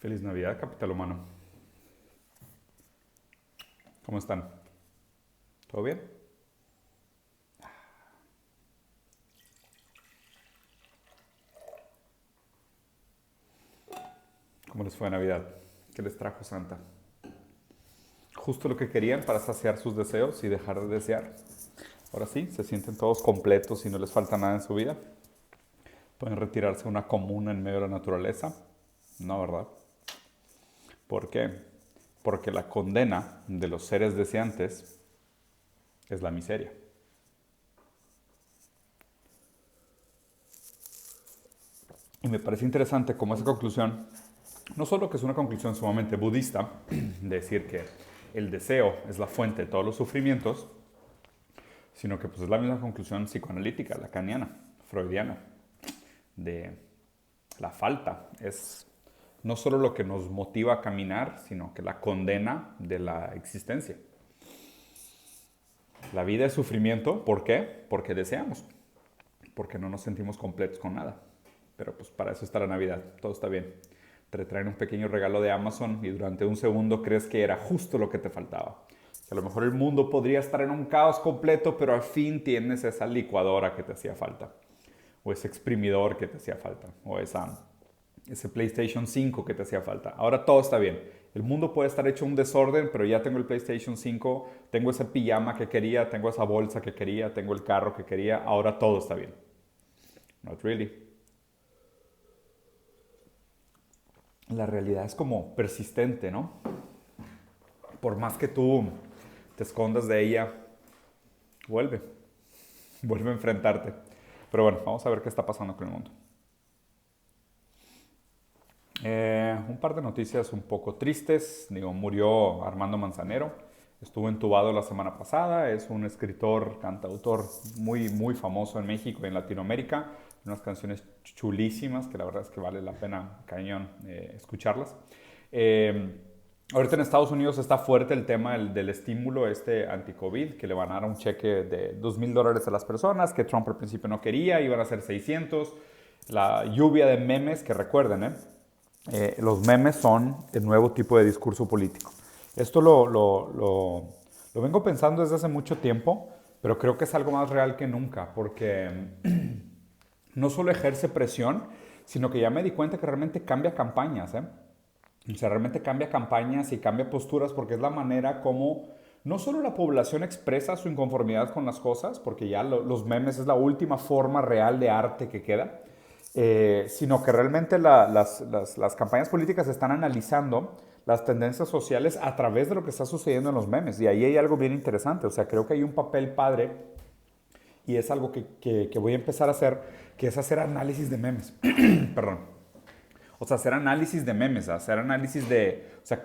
Feliz Navidad, capital humano. ¿Cómo están? ¿Todo bien? ¿Cómo les fue de Navidad? ¿Qué les trajo Santa? Justo lo que querían para saciar sus deseos y dejar de desear. Ahora sí, se sienten todos completos y no les falta nada en su vida. Pueden retirarse a una comuna en medio de la naturaleza. No, ¿verdad? ¿Por qué? Porque la condena de los seres deseantes es la miseria. Y me parece interesante cómo esa conclusión, no solo que es una conclusión sumamente budista, de decir que el deseo es la fuente de todos los sufrimientos, sino que pues es la misma conclusión psicoanalítica, lacaniana, freudiana, de la falta. Es no solo lo que nos motiva a caminar, sino que la condena de la existencia. La vida es sufrimiento, ¿por qué? Porque deseamos, porque no nos sentimos completos con nada. Pero pues para eso está la Navidad, todo está bien. Te traen un pequeño regalo de Amazon y durante un segundo crees que era justo lo que te faltaba. Que a lo mejor el mundo podría estar en un caos completo, pero al fin tienes esa licuadora que te hacía falta. O ese exprimidor que te hacía falta. O ese PlayStation 5 que te hacía falta. Ahora todo está bien. El mundo puede estar hecho un desorden, pero ya tengo el PlayStation 5, tengo esa pijama que quería, tengo esa bolsa que quería, tengo el carro que quería, ahora todo está bien. Not really. La realidad es como persistente, ¿no? Por más que tú te escondas de ella, vuelve, vuelve a enfrentarte. Pero bueno, vamos a ver qué está pasando con el mundo. Un par de noticias un poco tristes. Digo, murió Armando Manzanero. Estuvo entubado la semana pasada. Es un escritor, cantautor muy famoso en México y en Latinoamérica. Unas canciones chulísimas que la verdad es que vale la pena, cañón, escucharlas. Ahorita en Estados Unidos está fuerte el tema del estímulo anti-COVID, que le van a dar un cheque de $2,000 a las personas, que Trump al principio no quería, iban a ser 600. La lluvia de memes, que recuerden, los memes son el nuevo tipo de discurso político. Esto lo vengo pensando desde hace mucho tiempo, pero creo que es algo más real que nunca, porque no solo ejerce presión, sino que ya me di cuenta que realmente cambia campañas, ¿eh? O sea, realmente cambia campañas y cambia posturas porque es la manera como no solo la población expresa su inconformidad con las cosas, porque ya los memes es la última forma real de arte que queda, sino que realmente las campañas políticas están analizando las tendencias sociales a través de lo que está sucediendo en los memes. Y ahí hay algo bien interesante. O sea, creo que hay un papel padre y es algo que voy a empezar a hacer, que es hacer análisis de memes. Perdón. O sea, hacer análisis de memes, hacer análisis de, o sea,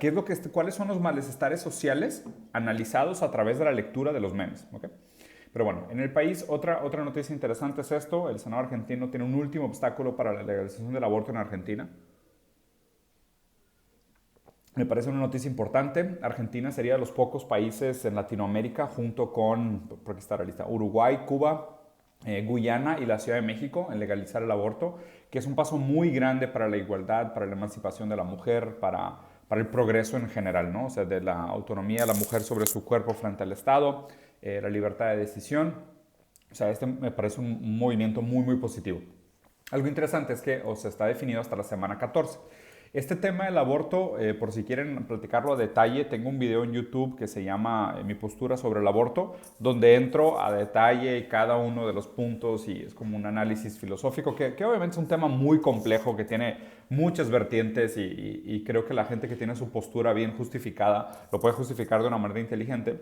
cuáles son los malestares sociales analizados a través de la lectura de los memes, ¿ok? Pero bueno, en el país otra noticia interesante es esto, el Senado argentino tiene un último obstáculo para la legalización del aborto en Argentina. Me parece una noticia importante. Argentina sería de los pocos países en Latinoamérica, junto con, porque está la lista, Uruguay, Cuba, Guyana y la Ciudad de México, en legalizar el aborto, que es un paso muy grande para la igualdad, para la emancipación de la mujer, para el progreso en general, ¿no? O sea, de la autonomía de la mujer sobre su cuerpo frente al Estado, la libertad de decisión. O sea, este me parece un movimiento muy positivo. Algo interesante es que está definido hasta la semana 14. Este tema del aborto, por si quieren platicarlo a detalle, tengo un video en YouTube que se llama Mi postura sobre el aborto, donde entro a detalle cada uno de los puntos y es como un análisis filosófico, que obviamente es un tema muy complejo, que tiene muchas vertientes y creo que la gente que tiene su postura bien justificada lo puede justificar de una manera inteligente.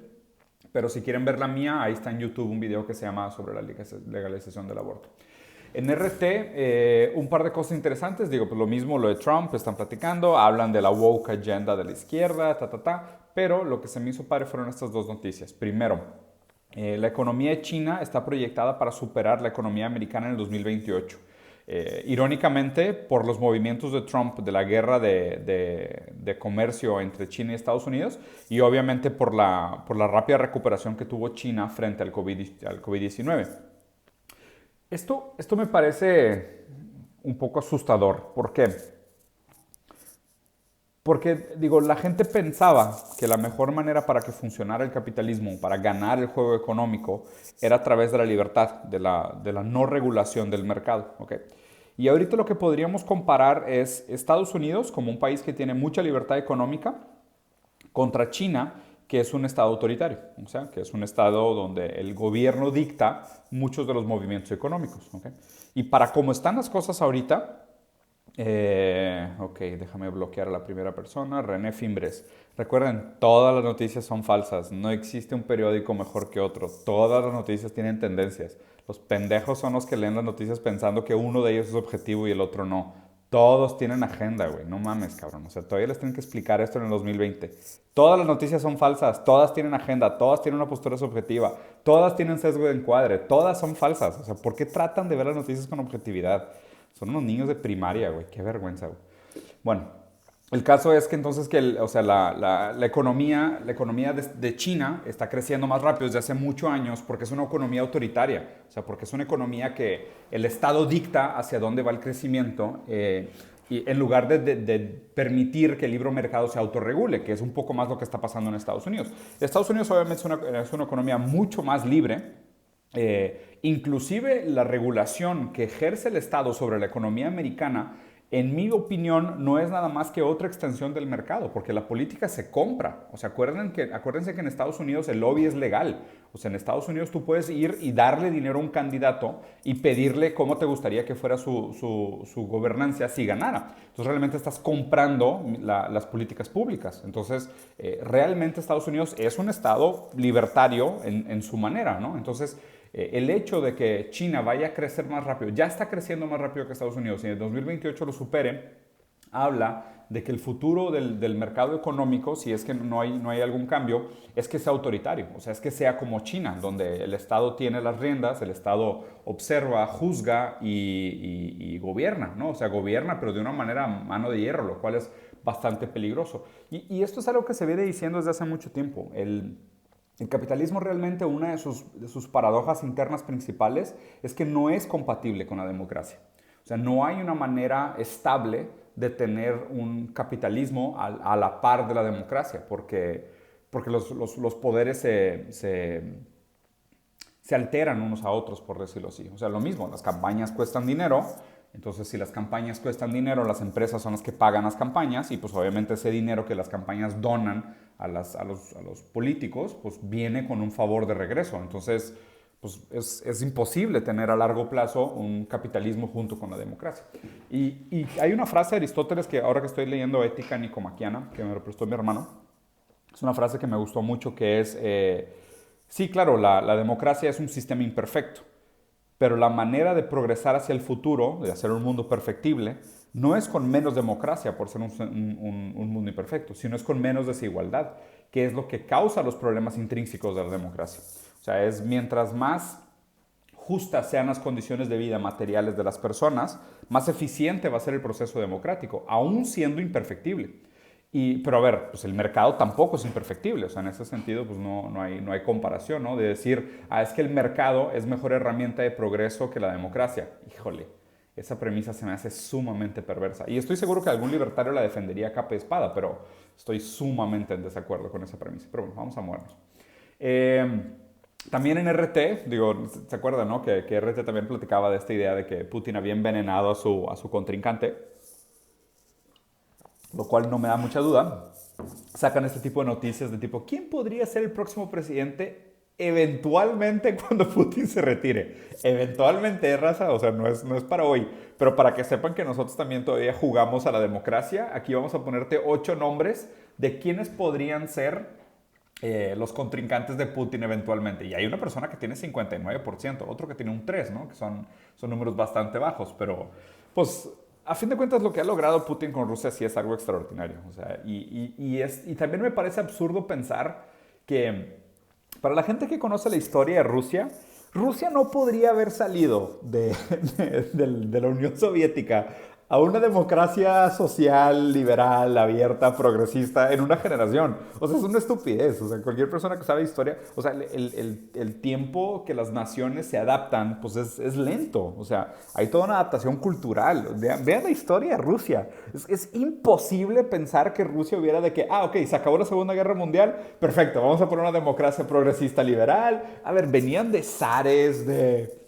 Pero si quieren ver la mía, ahí está en YouTube un video que se llama sobre la legalización del aborto. En RT, un par de cosas interesantes, digo, pues lo mismo lo de Trump, están platicando, hablan de la woke agenda de la izquierda, pero lo que se me hizo padre fueron estas dos noticias. Primero, la economía de China está proyectada para superar la economía americana en el 2028. Irónicamente, por los movimientos de Trump de la guerra de comercio entre China y Estados Unidos y obviamente por la rápida recuperación que tuvo China frente al COVID-19. Esto me parece un poco asustador. ¿Por qué? Porque, digo, la gente pensaba que la mejor manera para que funcionara el capitalismo, para ganar el juego económico, era a través de la libertad, de la no regulación del mercado. ¿Ok? Y ahorita lo que podríamos comparar es Estados Unidos como un país que tiene mucha libertad económica contra China, que es un estado autoritario, o sea, que es un estado donde el gobierno dicta muchos de los movimientos económicos. ¿Ok? Y para cómo están las cosas ahorita, ok, déjame bloquear a la primera persona. René Fimbres. Recuerden, todas las noticias son falsas. No existe un periódico mejor que otro. Todas las noticias tienen tendencias. Los pendejos son los que leen las noticias pensando que uno de ellos es objetivo y el otro no. Todos tienen agenda, güey. No mames, cabrón. O sea, todavía les tienen que explicar esto en el 2020. Todas las noticias son falsas. Todas tienen agenda. Todas tienen una postura subjetiva. Todas tienen sesgo de encuadre. Todas son falsas. O sea, ¿por qué tratan de ver las noticias con objetividad? Son unos niños de primaria, güey. Qué vergüenza, güey. Bueno, el caso es que entonces o sea, la economía de China está creciendo más rápido desde hace muchos años porque es una economía autoritaria. O sea, porque es una economía que el Estado dicta hacia dónde va el crecimiento y en lugar de permitir que el libre mercado se autorregule, que es un poco más lo que está pasando en Estados Unidos. Estados Unidos obviamente es una economía mucho más libre. Inclusive la regulación que ejerce el Estado sobre la economía americana, en mi opinión, no es nada más que otra extensión del mercado, porque la política se compra. O sea, acuérdense que en Estados Unidos el lobby es legal. O sea, en Estados Unidos tú puedes ir y darle dinero a un candidato y pedirle cómo te gustaría que fuera su gobernanza si ganara. Entonces, realmente estás comprando las políticas públicas. Entonces, realmente Estados Unidos es un estado libertario en su manera, ¿no? Entonces, el hecho de que China vaya a crecer más rápido, ya está creciendo más rápido que Estados Unidos y en el 2028 lo supere, habla de que el futuro del mercado económico, si es que no hay algún cambio, es que sea autoritario, o sea, es que sea como China, donde el Estado tiene las riendas, el Estado observa, juzga y gobierna, ¿no? O sea, gobierna, pero de una manera mano de hierro, lo cual es bastante peligroso. Y esto es algo que se viene diciendo desde hace mucho tiempo. El capitalismo realmente, una de sus paradojas internas principales es que no es compatible con la democracia. O sea, no hay una manera estable de tener un capitalismo a la par de la democracia, porque los poderes se alteran unos a otros, por decirlo así. O sea, lo mismo, las campañas cuestan dinero, entonces si las campañas cuestan dinero, las empresas son las que pagan las campañas y pues obviamente ese dinero que las campañas donan a los políticos, pues viene con un favor de regreso. Entonces, pues es imposible tener a largo plazo un capitalismo junto con la democracia. Y hay una frase de Aristóteles que ahora que estoy leyendo Ética Nicomaquiana, que me lo prestó mi hermano, es una frase que me gustó mucho que es, sí, claro, la democracia es un sistema imperfecto, pero la manera de progresar hacia el futuro, de hacer un mundo perfectible, no es con menos democracia por ser un mundo imperfecto, sino es con menos desigualdad, que es lo que causa los problemas intrínsecos de la democracia. O sea, es mientras más justas sean las condiciones de vida materiales de las personas, más eficiente va a ser el proceso democrático, aún siendo imperfectible. Pero a ver, pues el mercado tampoco es imperfectible, o sea, en ese sentido pues no hay comparación, ¿no? De decir, es que el mercado es mejor herramienta de progreso que la democracia. Híjole, esa premisa se me hace sumamente perversa. Y estoy seguro que algún libertario la defendería a capa y espada, pero estoy sumamente en desacuerdo con esa premisa. Pero bueno, vamos a movernos. También en RT, digo, ¿se acuerdan, no? Que RT también platicaba de esta idea de que Putin había envenenado a su contrincante, lo cual no me da mucha duda. Sacan este tipo de noticias de tipo, ¿quién podría ser el próximo presidente eventualmente cuando Putin se retire? Eventualmente, raza, o sea, no es para hoy, pero para que sepan que nosotros también todavía jugamos a la democracia, aquí vamos a ponerte 8 nombres de quiénes podrían ser los contrincantes de Putin eventualmente. Y hay una persona que tiene 59%, otro que tiene un 3%, ¿no? Que son números bastante bajos, pero pues a fin de cuentas lo que ha logrado Putin con Rusia sí es algo extraordinario. O sea, y también me parece absurdo pensar que para la gente que conoce la historia de Rusia, Rusia no podría haber salido de la Unión Soviética a una democracia social, liberal, abierta, progresista en una generación. O sea, es una estupidez. O sea, cualquier persona que sabe historia, o sea, el tiempo que las naciones se adaptan, pues es lento. O sea, hay toda una adaptación cultural. Vean la historia de Rusia. Es imposible pensar que Rusia hubiera de que, ok, se acabó la Segunda Guerra Mundial, perfecto, vamos a poner una democracia progresista liberal. A ver, venían de zares, de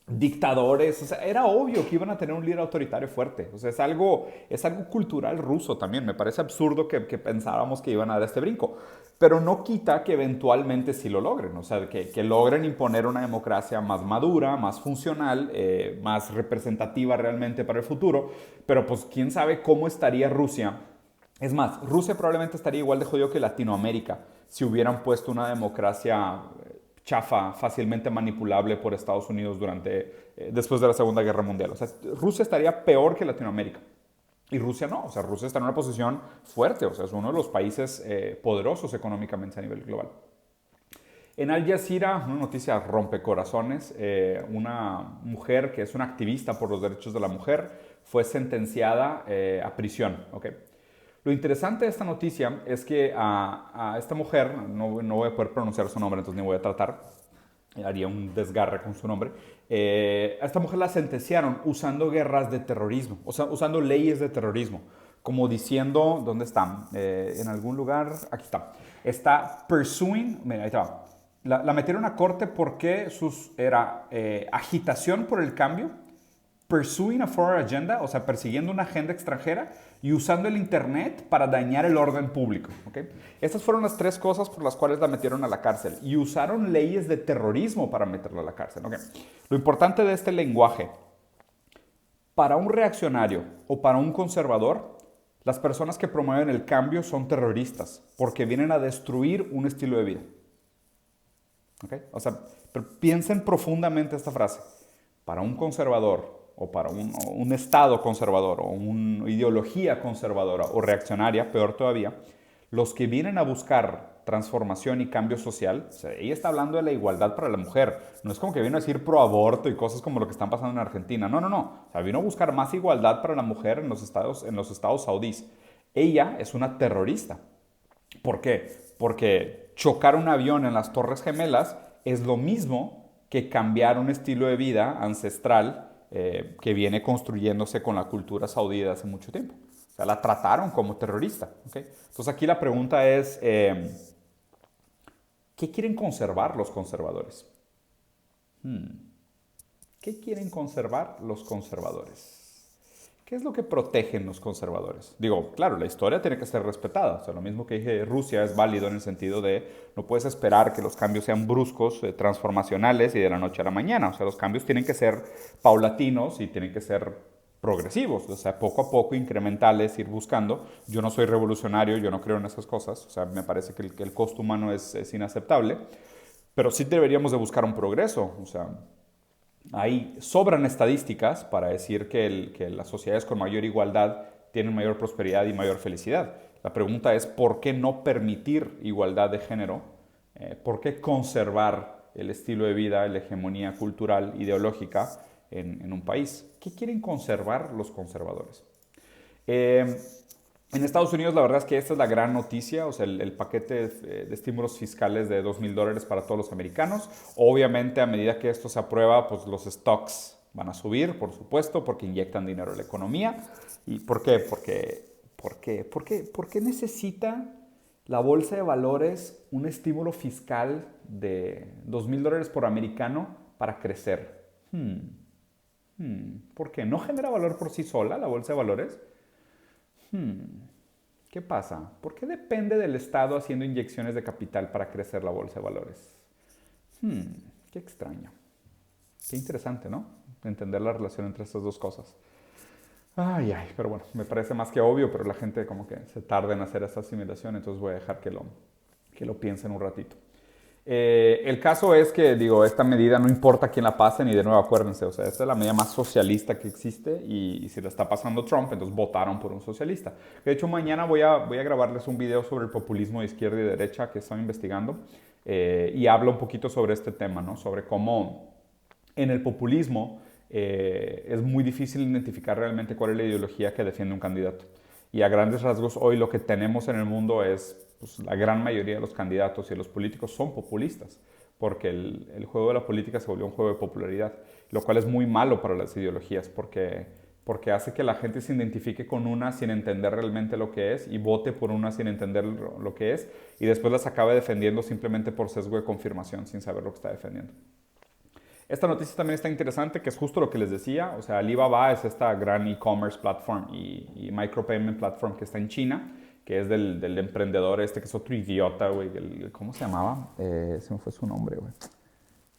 dictadores, o sea, era obvio que iban a tener un líder autoritario fuerte. O sea, es algo cultural ruso también. Me parece absurdo que pensáramos que iban a dar este brinco. Pero no quita que eventualmente sí lo logren. O sea, que logren imponer una democracia más madura, más funcional, más representativa realmente para el futuro. Pero pues quién sabe cómo estaría Rusia. Es más, Rusia probablemente estaría igual de jodido que Latinoamérica si hubieran puesto una democracia chafa, fácilmente manipulable por Estados Unidos después de la Segunda Guerra Mundial. O sea, Rusia estaría peor que Latinoamérica. Y Rusia no, o sea, Rusia está en una posición fuerte, o sea, es uno de los países poderosos económicamente a nivel global. En Al Jazeera, una noticia rompecorazones, una mujer que es una activista por los derechos de la mujer fue sentenciada a prisión. ¿Okay? Lo interesante de esta noticia es que a esta mujer, no voy a poder pronunciar su nombre, entonces ni voy a tratar, haría un desgarre con su nombre, a esta mujer la sentenciaron usando guerras de terrorismo, o sea, usando leyes de terrorismo, como diciendo, ¿dónde están? En algún lugar, aquí está pursuing, mira, ahí está. La metieron a corte porque era agitación por el cambio, pursuing a foreign agenda, o sea, persiguiendo una agenda extranjera y usando el internet para dañar el orden público. ¿Okay? Estas fueron las tres cosas por las cuales la metieron a la cárcel y usaron leyes de terrorismo para meterla a la cárcel. ¿Okay? Lo importante de este lenguaje, para un reaccionario o para un conservador, las personas que promueven el cambio son terroristas porque vienen a destruir un estilo de vida. ¿Okay? O sea, pero piensen profundamente esta frase. Para un conservador o para un estado conservador o una ideología conservadora o reaccionaria, peor todavía, los que vienen a buscar transformación y cambio social, o sea, ella está hablando de la igualdad para la mujer, no es como que vino a decir pro aborto y cosas como lo que están pasando en Argentina, no, o sea, vino a buscar más igualdad para la mujer en los estados saudíes. Ella es una terrorista. ¿Por qué? Porque chocar un avión en las Torres Gemelas es lo mismo que cambiar un estilo de vida ancestral que viene construyéndose con la cultura saudí de hace mucho tiempo. O sea, la trataron como terrorista. ¿Okay? Entonces aquí la pregunta es, ¿qué quieren conservar los conservadores? ¿Qué quieren conservar los conservadores? ¿Qué es lo que protegen los conservadores? Digo, claro, la historia tiene que ser respetada. O sea, lo mismo que dije de Rusia es válido en el sentido de no puedes esperar que los cambios sean bruscos, transformacionales y de la noche a la mañana. O sea, los cambios tienen que ser paulatinos y tienen que ser progresivos. O sea, poco a poco, incrementales, ir buscando. Yo no soy revolucionario, yo no creo en esas cosas. O sea, me parece que el costo humano es inaceptable. Pero sí deberíamos de buscar un progreso. O sea, ahí sobran estadísticas para decir que las sociedades con mayor igualdad tienen mayor prosperidad y mayor felicidad. La pregunta es, ¿por qué no permitir igualdad de género? ¿Por qué conservar el estilo de vida, la hegemonía cultural, ideológica en un país? ¿Qué quieren conservar los conservadores? En Estados Unidos la verdad es que esta es la gran noticia, o sea, el paquete de estímulos fiscales de $2,000 para todos los americanos. Obviamente a medida que esto se aprueba, pues los stocks van a subir, por supuesto, porque inyectan dinero a la economía. ¿Y por qué? ¿Por qué necesita la bolsa de valores un estímulo fiscal de $2,000 por americano para crecer? ¿Por qué? ¿No genera valor por sí sola la bolsa de valores? ¿Qué pasa? ¿Por qué depende del Estado haciendo inyecciones de capital para crecer la bolsa de valores? Qué extraño. Qué interesante, ¿no? Entender la relación entre estas dos cosas. Pero bueno, me parece más que obvio, pero la gente como que se tarda en hacer esa asimilación, entonces voy a dejar que lo piensen un ratito. El caso es que, digo, esta medida no importa quién la pase, ni de nuevo acuérdense, o sea, esta es la medida más socialista que existe y si la está pasando Trump, entonces votaron por un socialista. De hecho, mañana voy a grabarles un video sobre el populismo de izquierda y derecha que estoy investigando y hablo un poquito sobre este tema, ¿no? Sobre cómo en el populismo es muy difícil identificar realmente cuál es la ideología que defiende un candidato. Y a grandes rasgos hoy lo que tenemos en el mundo es, pues, la gran mayoría de los candidatos y los políticos son populistas, porque el juego de la política se volvió un juego de popularidad, lo cual es muy malo para las ideologías, porque hace que la gente se identifique con una sin entender realmente lo que es y vote por una sin entender lo que es y después las acabe defendiendo simplemente por sesgo de confirmación sin saber lo que está defendiendo. Esta noticia también está interesante, que es justo lo que les decía. O sea, Alibaba es esta gran e-commerce platform y micropayment platform que está en China, que es del emprendedor este, que es otro idiota, güey. ¿Cómo se llamaba? Se me fue su nombre, güey.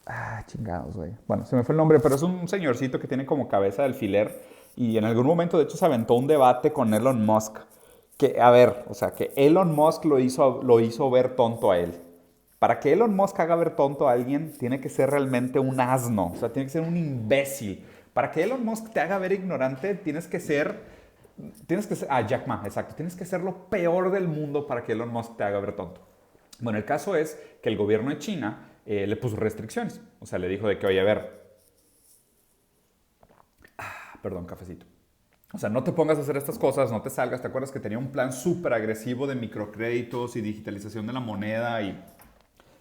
Ah, chingados, güey. Bueno, se me fue el nombre, pero es un señorcito que tiene como cabeza de alfiler y en algún momento, de hecho, se aventó un debate con Elon Musk. Que, a ver, o sea, que Elon Musk lo hizo ver tonto a él. Para que Elon Musk haga ver tonto a alguien, tiene que ser realmente un asno, o sea, tiene que ser un imbécil. Para que Elon Musk te haga ver ignorante, Jack Ma, exacto, tienes que ser lo peor del mundo para que Elon Musk te haga ver tonto. Bueno, el caso es que el gobierno de China le puso restricciones, o sea, le dijo de que, oye, a ver, perdón, cafecito. O sea, no te pongas a hacer estas cosas, no te salgas. ¿Te acuerdas que tenía un plan súper agresivo de microcréditos y digitalización de la moneda y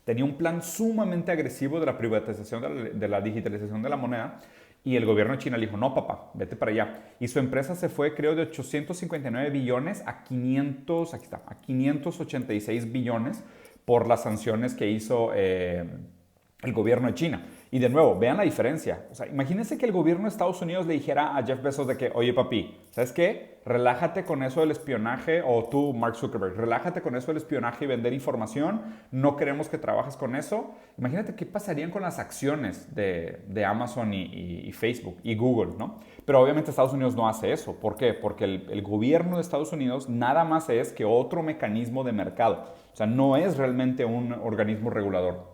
tenía un plan sumamente agresivo de la privatización de la digitalización de la moneda? Y el gobierno de China le dijo, no, papá, vete para allá. Y su empresa se fue, creo, de 859 billones a 500, aquí está, a 586 billones por las sanciones que hizo el gobierno de China. Y de nuevo, vean la diferencia. O sea, imagínense que el gobierno de Estados Unidos le dijera a Jeff Bezos de que, oye papi, ¿sabes qué? Relájate con eso del espionaje, o tú, Mark Zuckerberg, relájate con eso del espionaje y vender información, no queremos que trabajes con eso. Imagínate qué pasarían con las acciones de Amazon y Facebook y Google, ¿no? Pero obviamente Estados Unidos no hace eso. ¿Por qué? Porque el gobierno de Estados Unidos nada más es que otro mecanismo de mercado. O sea, no es realmente un organismo regulador.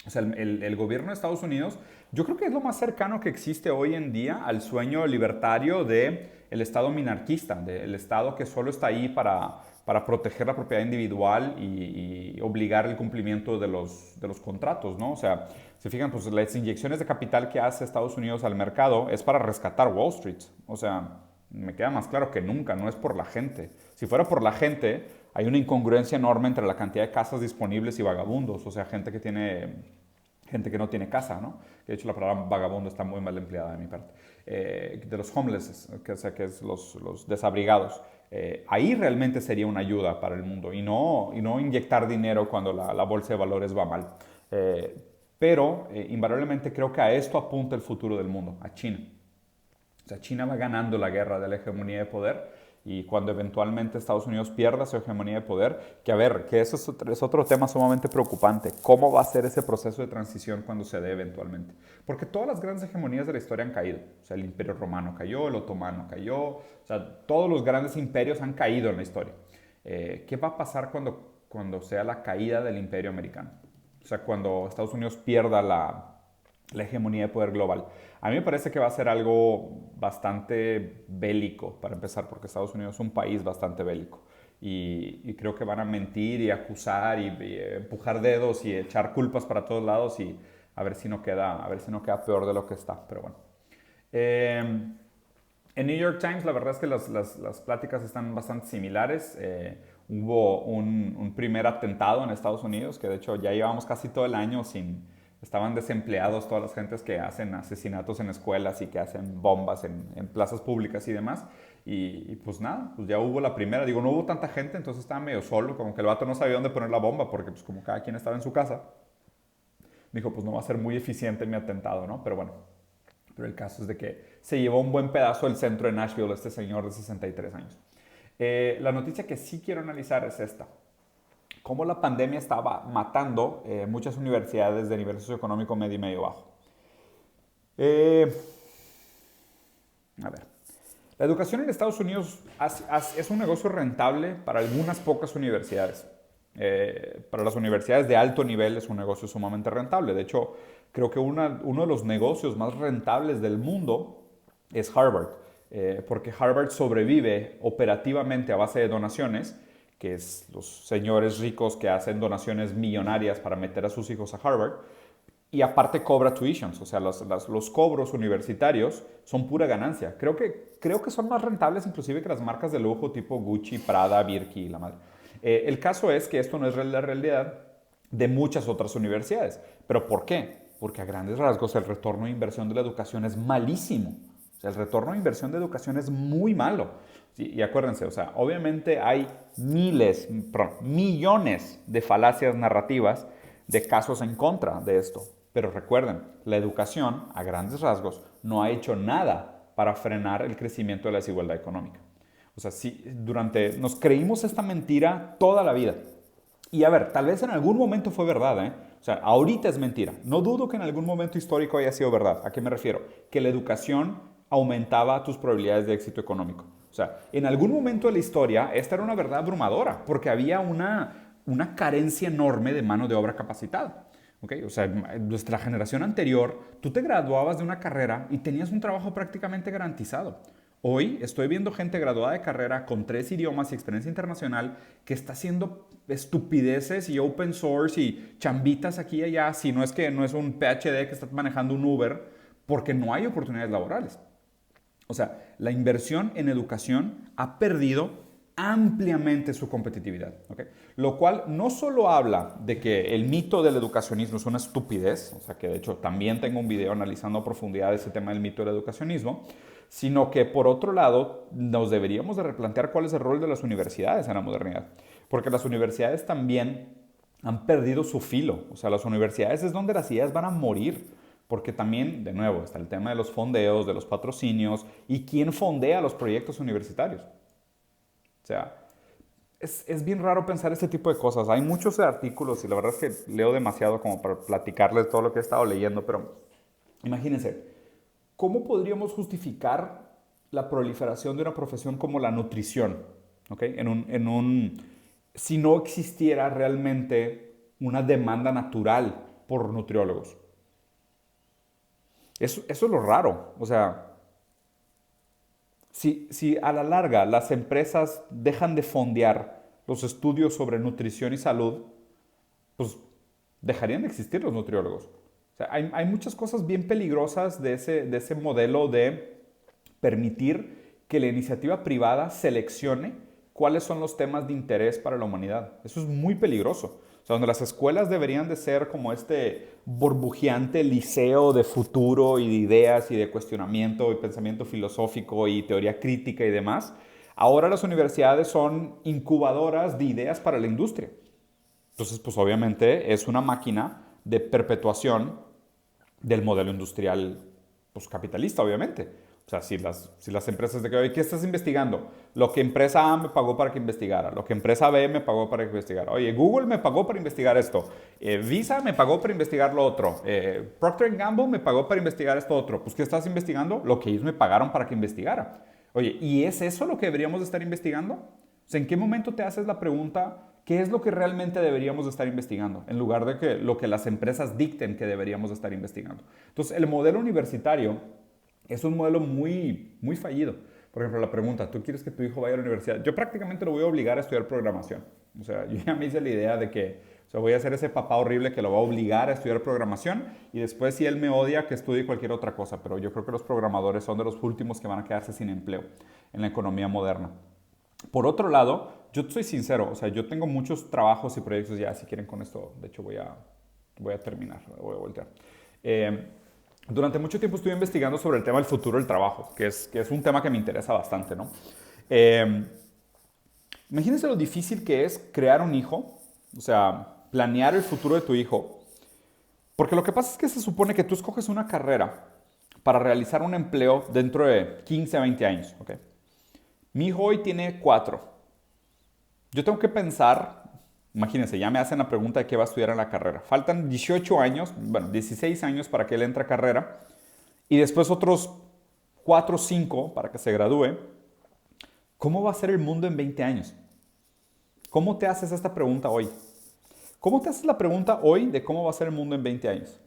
O sea, el gobierno de Estados Unidos, yo creo que es lo más cercano que existe hoy en día al sueño libertario del Estado minarquista, del Estado que solo está ahí para proteger la propiedad individual y obligar el cumplimiento de los contratos, ¿no? O sea, se fijan, pues las inyecciones de capital que hace Estados Unidos al mercado es para rescatar Wall Street. O sea, me queda más claro que nunca, no es por la gente. Si fuera por la gente, hay una incongruencia enorme entre la cantidad de casas disponibles y vagabundos, o sea, gente que no tiene casa, ¿no? De hecho, la palabra vagabundo está muy mal empleada de mi parte. De los homeless, o sea, que es los desabrigados. Ahí realmente sería una ayuda para el mundo y no inyectar dinero cuando la bolsa de valores va mal. Pero invariablemente creo que a esto apunta el futuro del mundo, a China. O sea, China va ganando la guerra de la hegemonía de poder y cuando eventualmente Estados Unidos pierda su hegemonía de poder, que a ver, que eso es otro tema sumamente preocupante. ¿Cómo va a ser ese proceso de transición cuando se dé eventualmente? Porque todas las grandes hegemonías de la historia han caído. O sea, el Imperio Romano cayó, el Otomano cayó, o sea, todos los grandes imperios han caído en la historia. ¿Qué va a pasar cuando sea la caída del Imperio Americano? O sea, cuando Estados Unidos pierda la hegemonía de poder global. A mí me parece que va a ser algo bastante bélico, para empezar, porque Estados Unidos es un país bastante bélico. Y creo que van a mentir y acusar y empujar dedos y echar culpas para todos lados y a ver si no queda peor de lo que está. Pero bueno. En New York Times la verdad es que las pláticas están bastante similares. Hubo un primer atentado en Estados Unidos, que de hecho ya llevamos casi todo el año estaban desempleados todas las gentes que hacen asesinatos en escuelas y que hacen bombas en plazas públicas y demás. Y pues nada, pues ya hubo la primera. Digo, no hubo tanta gente, entonces estaba medio solo, como que el vato no sabía dónde poner la bomba, porque pues como cada quien estaba en su casa, dijo, pues no va a ser muy eficiente mi atentado, ¿no? Pero bueno, pero el caso es de que se llevó un buen pedazo del centro de Nashville este señor de 63 años. La noticia que sí quiero analizar es esta. Cómo la pandemia estaba matando muchas universidades de nivel socioeconómico medio y medio bajo. A ver, la educación en Estados Unidos es un negocio rentable para algunas pocas universidades. Para las universidades de alto nivel es un negocio sumamente rentable. De hecho, creo que uno de los negocios más rentables del mundo es Harvard, porque Harvard sobrevive operativamente a base de donaciones, que es los señores ricos que hacen donaciones millonarias para meter a sus hijos a Harvard. Y aparte cobra tuitions, o sea, los cobros universitarios son pura ganancia. Creo que son más rentables inclusive que las marcas de lujo tipo Gucci, Prada, Birki y la madre. El caso es que esto no es la realidad de muchas otras universidades. ¿Pero por qué? Porque a grandes rasgos el retorno de inversión de la educación es malísimo. O sea, el retorno de inversión de educación es muy malo. Y acuérdense, o sea, obviamente hay millones de falacias narrativas de casos en contra de esto. Pero recuerden, la educación, a grandes rasgos, no ha hecho nada para frenar el crecimiento de la desigualdad económica. O sea, si nos creímos esta mentira toda la vida. Y a ver, tal vez en algún momento fue verdad, ¿eh? O sea, ahorita es mentira. No dudo que en algún momento histórico haya sido verdad. ¿A qué me refiero? Que la educación aumentaba tus probabilidades de éxito económico. O sea, en algún momento de la historia esta era una verdad abrumadora porque había una carencia enorme de mano de obra capacitada. ¿Okay? O sea, en nuestra generación anterior, tú te graduabas de una carrera y tenías un trabajo prácticamente garantizado. Hoy estoy viendo gente graduada de carrera con 3 idiomas y experiencia internacional que está haciendo estupideces y open source y chambitas aquí y allá, si no es que no es un PhD que está manejando un Uber, porque no hay oportunidades laborales. O sea, la inversión en educación ha perdido ampliamente su competitividad. ¿Okay? Lo cual no solo habla de que el mito del educacionismo es una estupidez, o sea que de hecho también tengo un video analizando a profundidad ese tema del mito del educacionismo, sino que por otro lado nos deberíamos de replantear cuál es el rol de las universidades en la modernidad. Porque las universidades también han perdido su filo. O sea, las universidades es donde las ideas van a morir. Porque también, de nuevo, está el tema de los fondeos, de los patrocinios y quién fondea los proyectos universitarios. O sea, es bien raro pensar este tipo de cosas. Hay muchos artículos y la verdad es que leo demasiado como para platicarles todo lo que he estado leyendo, pero imagínense, ¿cómo podríamos justificar la proliferación de una profesión como la nutrición? ¿Okay? Si no existiera realmente una demanda natural por nutriólogos. Eso es lo raro. O sea, si a la larga las empresas dejan de fondear los estudios sobre nutrición y salud, pues dejarían de existir los nutriólogos. O sea, hay muchas cosas bien peligrosas de ese modelo de permitir que la iniciativa privada seleccione cuáles son los temas de interés para la humanidad. Eso es muy peligroso. O sea, donde las escuelas deberían de ser como este burbujeante liceo de futuro y de ideas y de cuestionamiento y pensamiento filosófico y teoría crítica y demás. Ahora las universidades son incubadoras de ideas para la industria. Entonces, pues obviamente es una máquina de perpetuación del modelo industrial pues, capitalista, obviamente. O sea, si las empresas de que, oye, ¿qué estás investigando? Lo que empresa A me pagó para que investigara, lo que empresa B me pagó para que investigara. Oye, Google me pagó para investigar esto, Visa me pagó para investigar lo otro, Procter Gamble me pagó para investigar esto otro. Pues, ¿qué estás investigando? Lo que ellos me pagaron para que investigara. Oye, ¿y es eso lo que deberíamos de estar investigando? O sea, ¿en qué momento te haces la pregunta, qué es lo que realmente deberíamos de estar investigando? En lugar de que lo que las empresas dicten que deberíamos de estar investigando. Entonces, el modelo universitario es un modelo muy, muy fallido. Por ejemplo, la pregunta, ¿tú quieres que tu hijo vaya a la universidad? Yo prácticamente lo voy a obligar a estudiar programación. O sea, yo ya me hice la idea de que, o sea, voy a ser ese papá horrible que lo va a obligar a estudiar programación y después si él me odia, que estudie cualquier otra cosa. Pero yo creo que los programadores son de los últimos que van a quedarse sin empleo en la economía moderna. Por otro lado, yo soy sincero, o sea, yo tengo muchos trabajos y proyectos ya, si quieren con esto, de hecho voy a terminar, voy a voltear. Durante mucho tiempo estuve investigando sobre el tema del futuro del trabajo, que es un tema que me interesa bastante, ¿no? Imagínense lo difícil que es crear un hijo, o sea, planear el futuro de tu hijo, porque lo que pasa es que se supone que tú escoges una carrera para realizar un empleo dentro de 15 a 20 años, ¿ok? Mi hijo hoy tiene 4. Yo tengo que pensar, imagínense, ya me hacen la pregunta de qué va a estudiar en la carrera. Faltan 18 años, bueno, 16 años para que él entre a carrera y después otros 4 o 5 para que se gradúe. ¿Cómo va a ser el mundo en 20 años? ¿Cómo te haces esta pregunta hoy? ¿Cómo te haces la pregunta hoy de cómo va a ser el mundo en 20 años?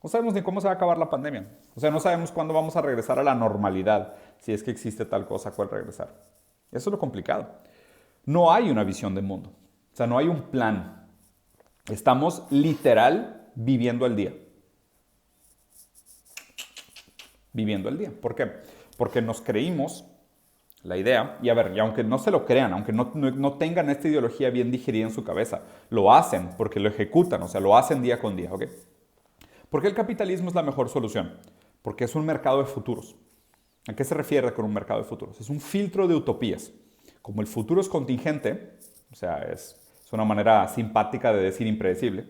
No sabemos ni cómo se va a acabar la pandemia. O sea, no sabemos cuándo vamos a regresar a la normalidad, si es que existe tal cosa cual regresar. Eso es lo complicado. No hay una visión de mundo. O sea, no hay un plan. Estamos literal viviendo el día. Viviendo el día. ¿Por qué? Porque nos creímos la idea, y a ver, y aunque no se lo crean, aunque no tengan esta ideología bien digerida en su cabeza, lo hacen porque lo ejecutan, o sea, lo hacen día con día, ¿ok? ¿Por qué el capitalismo es la mejor solución? Porque es un mercado de futuros. ¿A qué se refiere con un mercado de futuros? Es un filtro de utopías. Como el futuro es contingente, o sea, es una manera simpática de decir impredecible,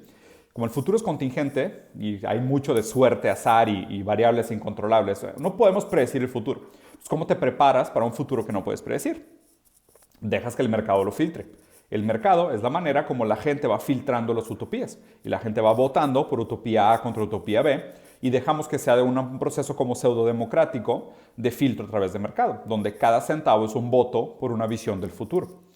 como el futuro es contingente y hay mucho de suerte, azar y variables incontrolables, no podemos predecir el futuro. Entonces, ¿cómo te preparas para un futuro que no puedes predecir? Dejas que el mercado lo filtre. El mercado es la manera como la gente va filtrando las utopías y la gente va votando por utopía A contra utopía B y dejamos que sea de un proceso como pseudo-democrático de filtro a través del mercado, donde cada centavo es un voto por una visión del futuro.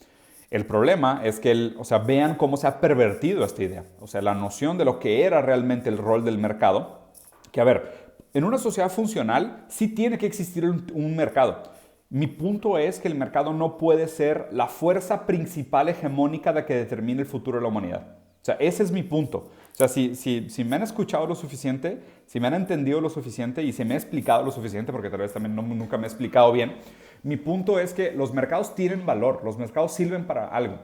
El problema es que, vean cómo se ha pervertido esta idea. O sea, la noción de lo que era realmente el rol del mercado, que a ver, en una sociedad funcional sí tiene que existir un mercado. Mi punto es que el mercado no puede ser la fuerza principal hegemónica de que determine el futuro de la humanidad. O sea, ese es mi punto. O sea, si me han escuchado lo suficiente, si me han entendido lo suficiente y si me ha explicado lo suficiente, porque tal vez también nunca me he explicado bien, mi punto es que los mercados tienen valor, los mercados sirven para algo.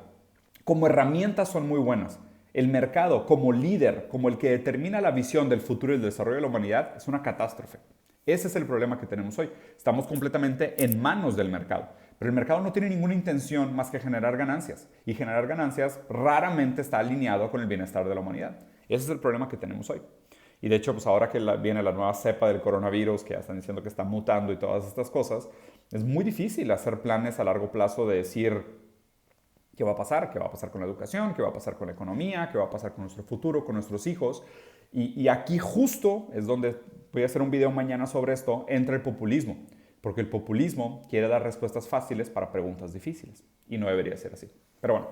Como herramientas son muy buenas. El mercado como líder, como el que determina la visión del futuro y el desarrollo de la humanidad, es una catástrofe. Ese es el problema que tenemos hoy. Estamos completamente en manos del mercado. Pero el mercado no tiene ninguna intención más que generar ganancias. Y generar ganancias raramente está alineado con el bienestar de la humanidad. Ese es el problema que tenemos hoy. Y de hecho, pues ahora que viene la nueva cepa del coronavirus, que ya están diciendo que está mutando y todas estas cosas, es muy difícil hacer planes a largo plazo de decir qué va a pasar con la educación, qué va a pasar con la economía, qué va a pasar con nuestro futuro, con nuestros hijos. Y aquí justo es donde voy a hacer un video mañana sobre esto, entra el populismo. Porque el populismo quiere dar respuestas fáciles para preguntas difíciles. Y no debería ser así. Pero bueno,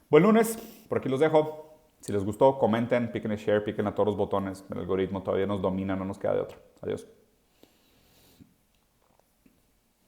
buen lunes, por aquí los dejo. Si les gustó, comenten, piquen el share, piquen a todos los botones. El algoritmo todavía nos domina, no nos queda de otra. Adiós.